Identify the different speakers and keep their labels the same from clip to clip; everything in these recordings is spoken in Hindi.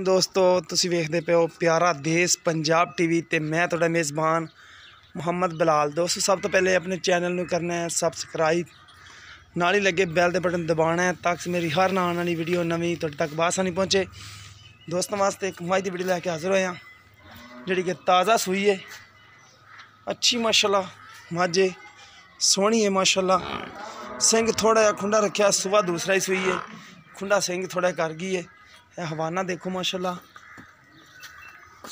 Speaker 1: वालेकुम दोस्तों, तुसी वेखदे पे हो प्यारा देश पंजाब टीवी ते मैं तुहाडा मेज़बान मुहम्मद बिलाल। दोस्तों सब तो पहले अपने चैनल नूं करना है सबसक्राइब, नाल ही लगे बैल दे बटन दबाना है ताकि मेरी हर आने वाली वीडियो नवीं तुहाडे तक बासानी पहुँचे। दोस्तों वास्ते एक मझ दी वीडियो लैके हाज़र होए हां जिहड़ी कि ताज़ा सूई है, अच्छी माशाल्लाह मझ है, सोहनी है माशाल्लाह। सिंग थोड़ा जिहा खुंडा रखा, सुबह दूसरा ही सूई है, खुंडा सिंग थोड़ा कर गई है। हवाना देखो माशाल्लाह,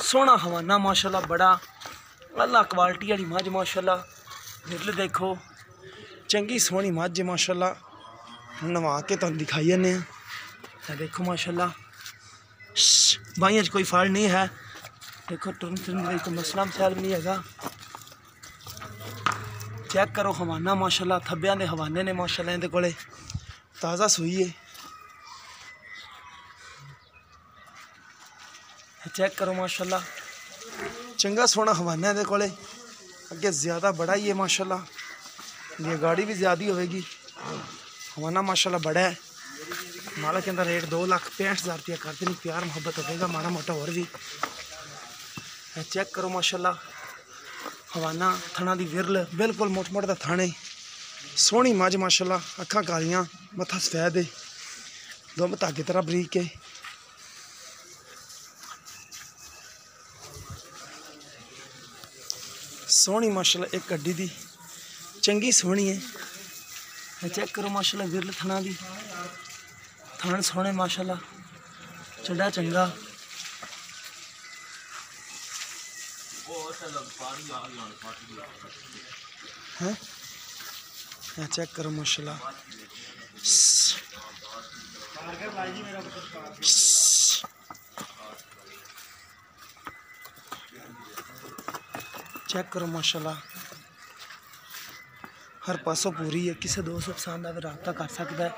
Speaker 1: सोहना हवाना माशाल्लाह, बड़ा अल्लाह क्वालिटी वाली मझ माशाल्लाह। बिरल देखो, चंगी सोहनी मझ है माशाल्लाह। नवा के तुहानूं दिखाई जन्ने हैं। देखो माशाल्लाह, बाइयां च कोई फल नहीं है। देखो टुरन फिरन का कोई मसला मसाल भी नहीं है। चेक करो हवाना माशाल्लाह, थब्बियां दे हवाने ने माशाल्लाह। इहदे कोले ताज़ा सूई है, चेक करो माशाल्लाह, चंगा सोहना हवाना है। कोले अगे ज़्यादा बड़ा ही है माशाल्लाह, ये गाड़ी भी ज़्यादा होगी। हवाना माशाल्लाह बड़ा है। मालक कहता रेट 2,65,000 रुपया कर देनी, प्यार मुहब्बत होगा माड़ा मोटा और भी। चेक करो माशाल्लाह, हवाना थना दी विरल बिल्कुल मोट मोट दा थाने, सोहनी मझ माशाल्लाह। अखां कालियां, मत्था सफेद है, दुम धागे तरह बरीक है। सोहनी माशाल्लाह, एक गड्डी दी चंगी सोहनी है। चेक करो माशाल्लाह, विरल थना दी, थान सोहने माशाल्लाह, चढ़ा चंगा है। चेक करो माशाल्लाह, चेक करो माशाल्लाह, हर पासों पूरी है। किसी दोस्त पसंद आवे रब्ता कर सकता है।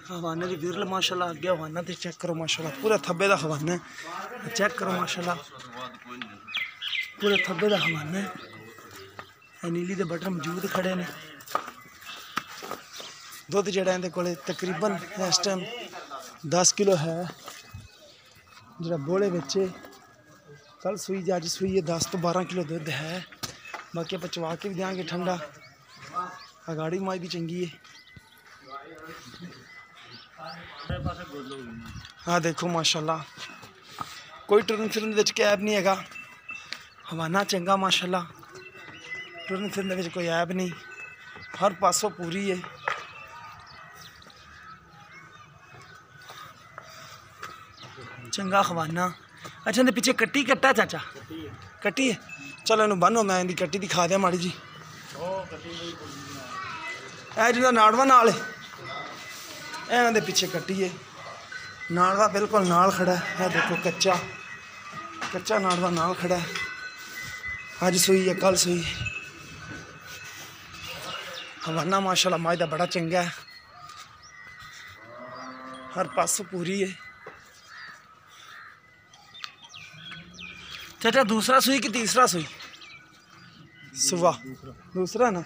Speaker 1: हवाने की विरल माशाल्लाह, अगे हवाना तो चेक करो माशाल्लाह, पूरे थब्बे का हवाना है। चेक करो माशाल्लाह, पूरे थब्बे का हवाना है। नीली के बटन मौजूद खड़े ने। दुध जड़ा इहदे कोले तकरीबन इस टाइम 10 किलो है, जरा बोले बच्चे कल सूई अज सूई है। 10 तो 12 किलो दुध है। बाकी आप चवा के भी देंगे ठंडा। अगाड़ी माई भी चंगी है। हाँ देखो माशाल्लाह, कोई टुरन फिरन विच ऐब नहीं है। हवाना चंगा माशाल्लाह, टुरन फिरन विच कोई ऐब नहीं, हर पासों पूरी है। चंगा हवाना। अच्छा इहदे पिछे कट्टी कट्टा चाचा कट्टी है। चलो इन्हूं बन्नो, मैं इहदी कट्टी दिखा दियां माड़ी जी। ऐ जिहदा नाड़वा नाल है, इहदे पिछे कट्टी है। नाड़वा बिल्कुल नाल खड़ा है। देखो कच्चा कच्चा नाड़वा नाल खड़ा है। अज सूई है, कल सूई। हवाना माशाल्लाह मझ दा बड़ा चंगा है, हर पासों पूरी है। चाचा दूसरा सूई कि तीसरा सूई? सुबह दूसरा ना।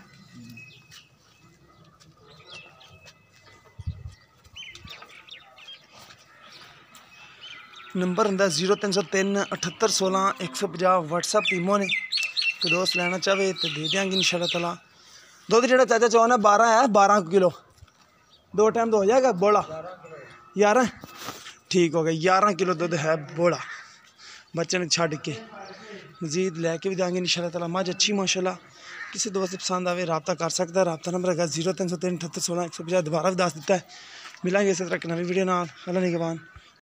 Speaker 1: नंबर होंदा 0303 7816 150 व्हाट्सएप टीमों ने। कोई दोस्त लेना चाहे तो दे देंगे इंशाल्लाह ताला। दुध जो चाचा चाहना 12 है, 12 किलो 2 टाइम तो हो जाएगा। बोला 11 ठीक हो गया, 11 किलो दुध है बोला। बच्चे ने छड़ के मजीद लैके भी देंगे इंशाल्लाह ताला। मझ अच्छी माशाल्लाह, किसी दोस्त पसंद आवे रब्ता कर सकता है। रब्ता नंबर है 0303 7816 150। दोबारा भी दस दिता है। मिलेंगे इसी तरह एक नवी वीडियो नाल। अल्लाह निगहबान।